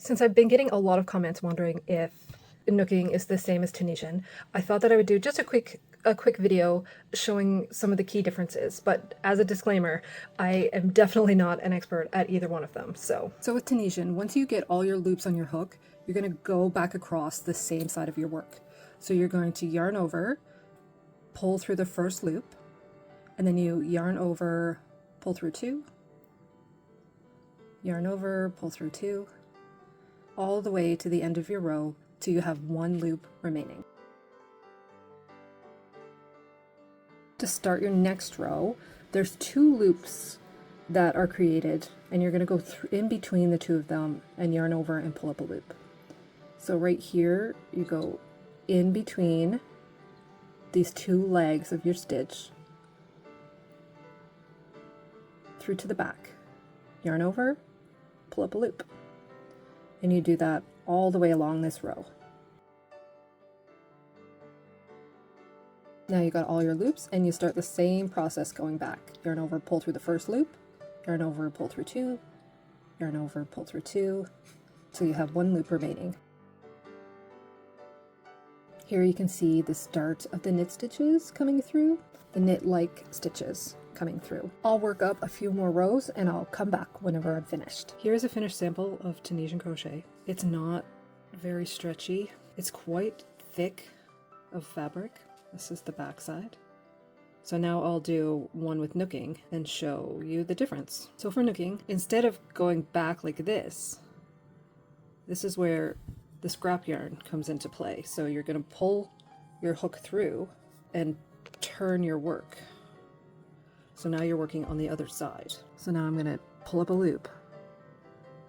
Since I've been getting a lot of comments wondering if Knooking is the same as Tunisian, I thought that I would do just a quick video showing some of the key differences. But as a disclaimer, I am definitely not an expert at either one of them. So with Tunisian, once you get all your loops on your hook, you're going to go back across the same side of your work. So you're going to yarn over, pull through the first loop, and then you yarn over, pull through two, yarn over, pull through two, all the way to the end of your row till you have one loop remaining. To start your next row, there's two loops that are created, and you're going to go in between the two of them and yarn over and pull up a loop. So right here, you go in between these two legs of your stitch through to the back, yarn over, pull up a loop. And you do that all the way along this row. Now you got all your loops, and you start the same process going back. Yarn over, pull through the first loop, yarn over, pull through two, yarn over, pull through two, till you have one loop remaining. Here you can see the start of the knit stitches coming through, the knit-like stitches coming through. I'll work up a few more rows and I'll come back whenever I'm finished. Here's a finished sample of Tunisian crochet. It's not very stretchy. It's quite thick of fabric. This is the back side. So now I'll do one with Knooking and show you the difference. So for Knooking, instead of going back like this is where the scrap yarn comes into play. So you're going to pull your hook through and turn your work. So now you're working on the other side. So now I'm going to pull up a loop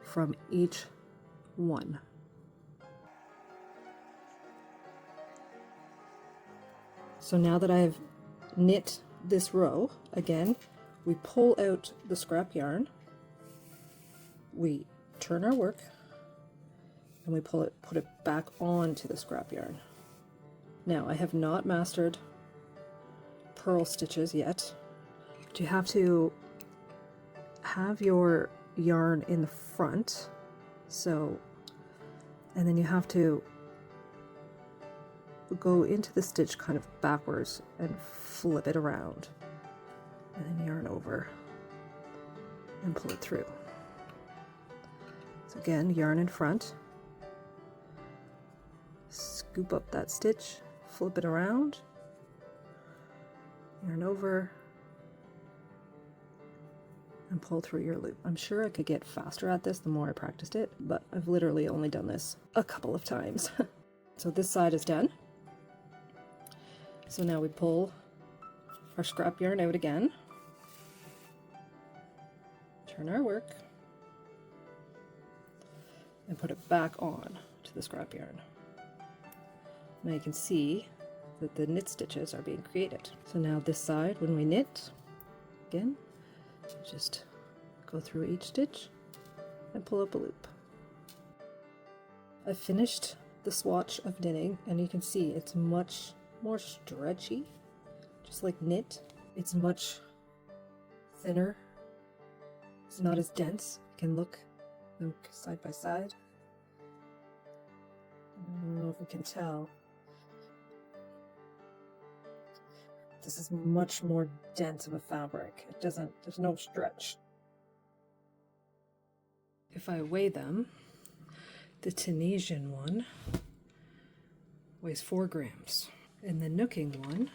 from each one. So now that I've knit this row, again, we pull out the scrap yarn, we turn our work, and we put it back onto the scrap yarn. Now I have not mastered purl stitches yet. But you have to have your yarn in the front, so, and then you have to go into the stitch kind of backwards and flip it around, and then yarn over and pull it through. So again, yarn in front, scoop up that stitch, flip it around, yarn over, and pull through your loop. I'm sure I could get faster at this the more I practiced it, but I've literally only done this a couple of times. So this side is done. So now we pull our scrap yarn out again, turn our work, and put it back on to the scrap yarn. Now you can see that the knit stitches are being created. So now this side, when we knit, again, just go through each stitch and pull up a loop. I've finished the swatch of knitting, and you can see it's much more stretchy, just like knit. It's much thinner. It's not as dense. You can look side by side. I don't know if you can tell. This is much more dense of a fabric. There's no stretch. If I weigh them, the Tunisian one weighs 4 grams, and the Knooking one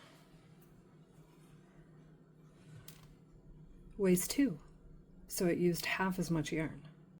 weighs 2. So it used half as much yarn.